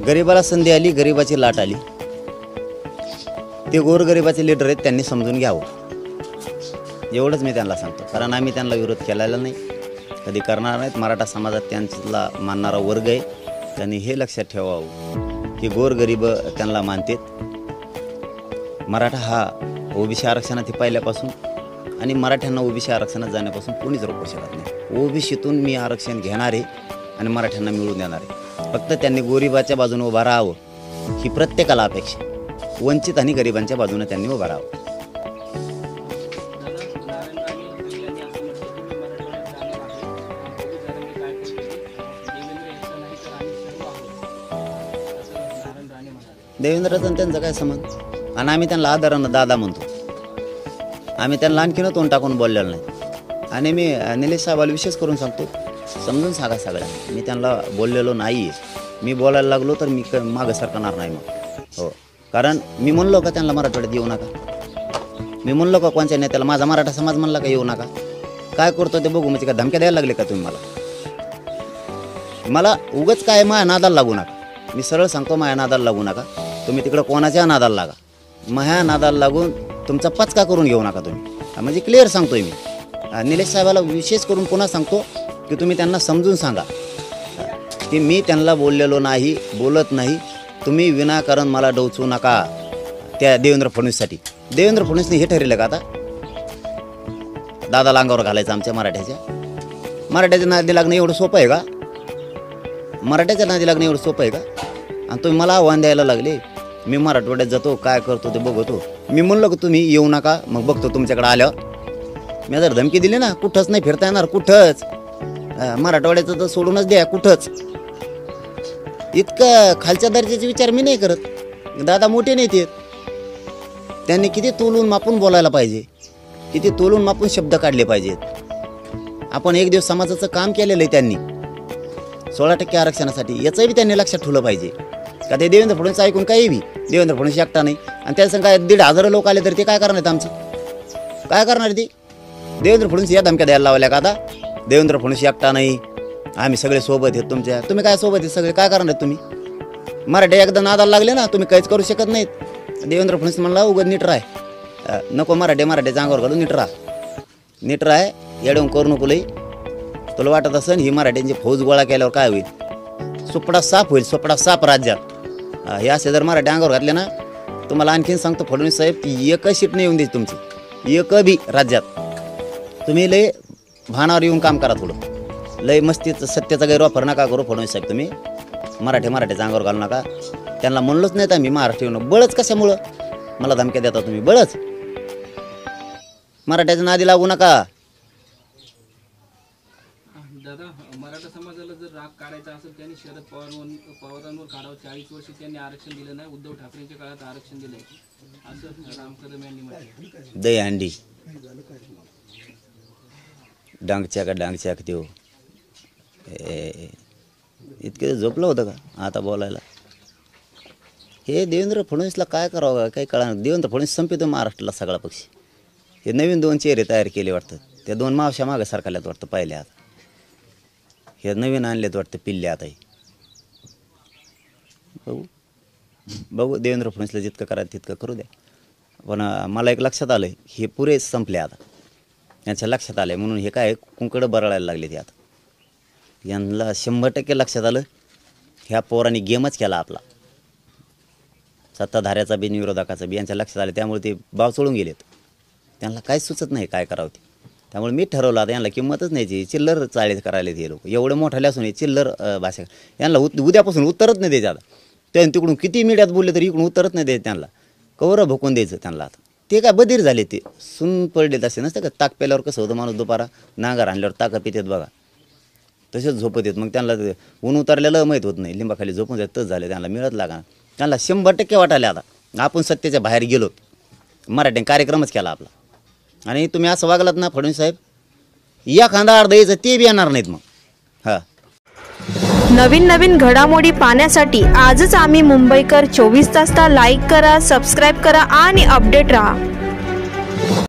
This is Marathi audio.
गरिबाला संधी आली, गरिबाची लाट आली, ते गोरगरिबाचे लीडर आहेत, त्यांनी समजून घ्यावं एवढंच मी त्यांना सांगतो. कारण आम्ही त्यांना विरोध केलेला नाही, कधी करणार नाहीत. मराठा समाजात त्यांचा मानणारा वर्ग आहे, त्यांनी हे लक्षात ठेवावं की गोरगरीब त्यांना मानतात. मराठा हा ओबीसी आरक्षणात पहिल्यापासून आणि मराठ्यांना ओबीसी आरक्षणात जाण्यापासून कोणीच रोखू शकत नाही. ओबीसीतून मी आरक्षण घेणार आहे आणि मराठ्यांना मिळवून देणार आहे. फक्त त्यांनी गोरिबाच्या बाजूने उभा राहावं ही प्रत्येकाला अपेक्षा. वंचित आणि गरिबांच्या बाजूने त्यांनी उभा राहावं. देवेंद्रचा त्यांचा काय संबंध? आणि आम्ही त्यांना आदरानं दादा म्हणतो. आम्ही त्यांना आणखीन तोंड टाकून बोललेलं नाही. आणि मी निलेश साहेबाला विशेष करून सांगतो, समजून सांगा सगळ्या. मी त्यांना बोललेलो नाही आहे. मी बोलायला लागलो तर मी मागं सरकणार नाही मग. हो, कारण मी म्हणलो का त्यांना मराठवाड्यात येऊ नका? मी म्हणलो का कोणत्या नेत्याला? माझा मराठा समाज म्हणला का येऊ नका? काय करतो ते बघू. म्हणजे का धमक्या द्यायला लागले का तुम्ही मला? उगाच काय माया नादाला लागू नका. मी सरळ सांगतो, माया नादाला लागू नका. तुम्ही तिकडं कोणाच्या नादाला लागा, माया नादाला लागून तुमचा पचका करून घेऊ नका तुम्ही. म्हणजे क्लिअर सांगतोय मी. निलेश साहेबाला विशेष करून पुन्हा सांगतो की तुम्ही त्यांना समजून सांगा की मी त्यांना बोललेलो नाही, बोलत नाही. तुम्ही विनाकारण मला डोचू नका त्या देवेंद्र फडणवीससाठी. देवेंद्र फडणवीसने हे ठरवलं का आता दादा अंगावर घालायचं आमच्या मराठ्याच्या नादी लागणं एवढं सोपं आहे का? मराठ्याच्या नादी लागणं एवढं सोपं आहे का? आणि तुम्ही मला आव्हान द्यायला लागले. मी मराठवाड्यात जातो, काय करतो ते बघतो. मी म्हणलो की तुम्ही येऊ नका, मग बघतो तुमच्याकडे आल्यावर. मी जर धमकी दिली ना, कुठंच नाही फिरता येणार, कुठंच. मराठवाड्याचं तर सोडूनच द्या, कुठंच. इतकं खालच्या दर्जाचे विचार मी नाही करत. दादा मोठे नेते आहेत, त्यांनी किती तोलून मापून बोलायला पाहिजे, किती तोलून मापून शब्द काढले पाहिजेत. आपण एक दिवस समाजाचं काम केलेलं आहे त्यांनी 16% आरक्षणासाठी. याचंही त्यांनी लक्षात ठेवलं पाहिजे का ते देवेंद्र फडणवीस ऐकून काही बी देवेंद्र फडणवीस एकटा नाही. आणि त्याचं काय 1,500 लोक आले तर ते काय करणार आहेत? आमचं काय करणार ते? देवेंद्र फडणवीस या धमक्या द्यायला लावल्या का आता? देवेंद्र फडणवीस एकटा नाही, आम्ही सगळे सोबत आहेत तुमच्या. तुम्ही काय सोबत आहेत सगळे? काय करणार आहेत तुम्ही? मराठी एकदा नादाला लागले ना, तुम्ही काहीच करू शकत नाहीत. देवेंद्र फडणवीस म्हणला उगाच नीट राह, नको मराठ्याच्या अंगावर घालून नीट राह, येडवून करू नको लई. तुला वाटत असेल ही मराठ्यांची फौज गोळा केल्यावर काय होईल? सुपडा साफ होईल, सुपडा साफ राज्यात. हे असे जर मराठी अंगावर घातले ना, तुम्हाला आणखीन सांगतो फडणवीस साहेब, एक सीट नाही येऊन द्यायची तुमची, एक बी राज्यात. तुम्ही लय भानावर येऊन काम करा, थोडं लय मस्तीचं सत्याचा गैरवापर नका करू फडणवीस साहेब. तुम्ही मराठ्याच्या अंगावर घालू नका. त्यांना म्हणलोच नाही तर मी महाराष्ट्रीयन. बळच कशामुळं मला धमक्या देता तुम्ही? बळच मराठ्याच्या नादी लागू नका. दादा, मराठा समाजाला जर राग काढायचा असेल त्यांनी शरद पवारांवर काढावं. 40 वर्ष त्यांनी आरक्षण दिलं नाही, उद्धव ठाकरेंच्या काळात आरक्षण दिलंय असं राम कदम यांनी म्हटलं. दहीहंडी डांगच्याक देऊ इतके झोपलं होतं का आता बोलायला? हे देवेंद्र फडणवीसला काय करावं काही कळणार. देवेंद्र फडणवीस संपितो महाराष्ट्राला सगळा पक्षी. हे नवीन 2 चेहरे तयार केले वाटतं. त्या 2 मावश्या मागं सरकारल्यात वाटतं पाहिले. आता हे नवीन आणलेत वाटतं पिल्ले. आता बघू देवेंद्र फडणवीसला जितकं करायचं तितकं करू द्या. पण मला एक लक्षात आलं, हे पुरे संपले आता. यांच्या लक्षात आलं म्हणून हे काय कुंकडं बरळायला लागले ते आता. यांना 100% लक्षात आलं ह्या पोरांनी गेमच केला आपला, सत्ताधाऱ्याचा बी विरोधकाचा बी. यांच्या लक्षात आलं, त्यामुळे ते बाव चोळून गेलेत. त्यांना काहीच सुचत नाही काय करावं ते. त्यामुळे मी ठरवलं आता यांना किंमतच नाही. चिल्लर चाळीस करायला ते लोक एवढे मोठाले असून चिल्लर भाषा. यांना उद्यापासून उत्तरच नाही द्यायचं. आता त्यांनी तिकडून किती मीडियात बोलले तरी इकडून उत्तरच नाही द्यायचं. त्यांना कवरं भोकून द्यायचं त्यांना. आता ते काय बधीर झाले, ते सून पडले तसे नसतं का. ताक प्याल्यावर कसं होतं माणूस दुपारा, नांगर आणल्यावर ताकं पितात बघा, तसेच झोपत येत. मग त्यांना ऊन उतरलेलं माहीत होत नाही, लिंबाखाली झोपून जात तसं झालं. त्यांना मिळत लागा. त्यांना 100% वाटायला आता आपण सत्तेच्या बाहेर गेलो. मराठी कार्यक्रमच केला आपला. आणि तुम्ही असं वागलात ना फडणवीस साहेब, या खांदा अर्ध यायचं ते बी येणार नाहीत मग. हां, नवीन घडामोडी पाहण्यासाठी आजच आम्ही मुंबईकर 24 तासला लाईक करा, सबस्क्राईब करा आणि अपडेट राहा.